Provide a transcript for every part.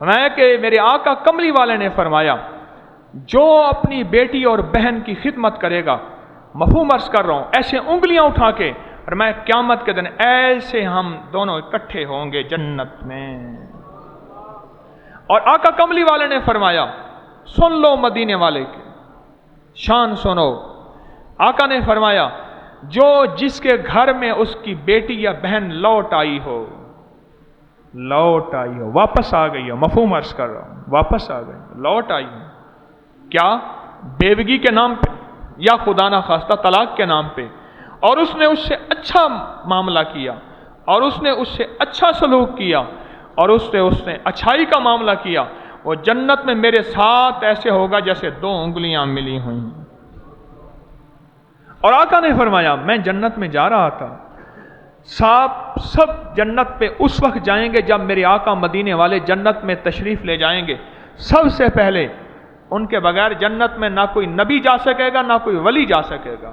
فرمایا کہ میرے آقا کملی والے نے فرمایا جو اپنی بیٹی اور بہن کی خدمت کرے گا، مفہوم عرض کر رہا ہوں، ایسے انگلیاں اٹھا کے، اور میں قیامت کے دن ایسے ہم دونوں اکٹھے ہوں گے جنت میں۔ اور آقا کملی والے نے فرمایا سن لو مدینے والے کی شان سنو، آقا نے فرمایا جو جس کے گھر میں اس کی بیٹی یا بہن لوٹ آئی ہو، واپس آ گئی ہو، مفہوم عرض کر رہا ہوں، واپس آ گئی، لوٹ آئی ہو، کیا بیوگی کے نام پہ یا خدا نہ خواستہ طلاق کے نام پہ، اور اس نے اس سے اچھا معاملہ کیا، اور اس نے اس سے اچھا سلوک کیا، اور اس نے اچھائی کا معاملہ کیا، وہ جنت میں میرے ساتھ ایسے ہوگا جیسے دو انگلیاں ملی ہوئی۔ اور آقا نے فرمایا میں جنت میں جا رہا تھا، سب جنت پہ اس وقت جائیں گے جب میرے آقا مدینے والے جنت میں تشریف لے جائیں گے، سب سے پہلے ان کے بغیر جنت میں نہ کوئی نبی جا سکے گا نہ کوئی ولی جا سکے گا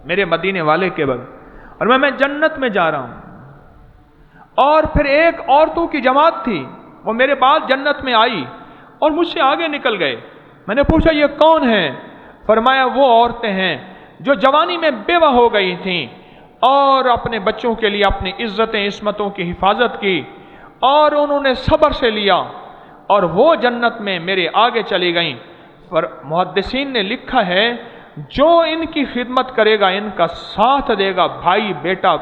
میرے مدینے والے کے بغیر، اور میں جنت میں جا رہا ہوں۔ اور پھر ایک عورتوں کی جماعت تھی، وہ میرے بعد جنت میں آئی اور مجھ سے آگے نکل گئے، میں نے پوچھا یہ کون ہیں؟ فرمایا وہ عورتیں ہیں جو جوانی میں بیوہ ہو گئی تھیں اور اپنے بچوں کے لیے اپنی عزتیں عصمتوں کی حفاظت کی، اور انہوں نے صبر سے لیا، اور وہ جنت میں میرے آگے چلی گئیں۔ محدثین نے لکھا ہے جو ان کی خدمت کرے گا، ان کا ساتھ دے گا، بھائی بیٹا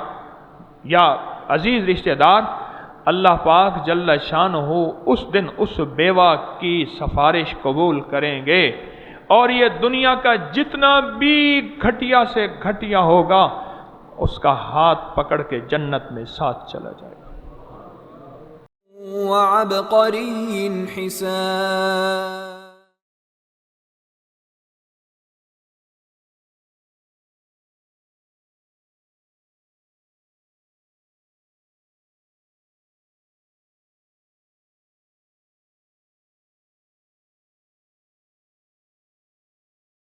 یا عزیز رشتہ دار، اللہ پاک جل شانہ اس دن اس بیوہ کی سفارش قبول کریں گے، اور یہ دنیا کا جتنا بھی گھٹیا سے گھٹیا ہوگا اس کا ہاتھ پکڑ کے جنت میں ساتھ چلا جائے گا۔ وعبقری حسان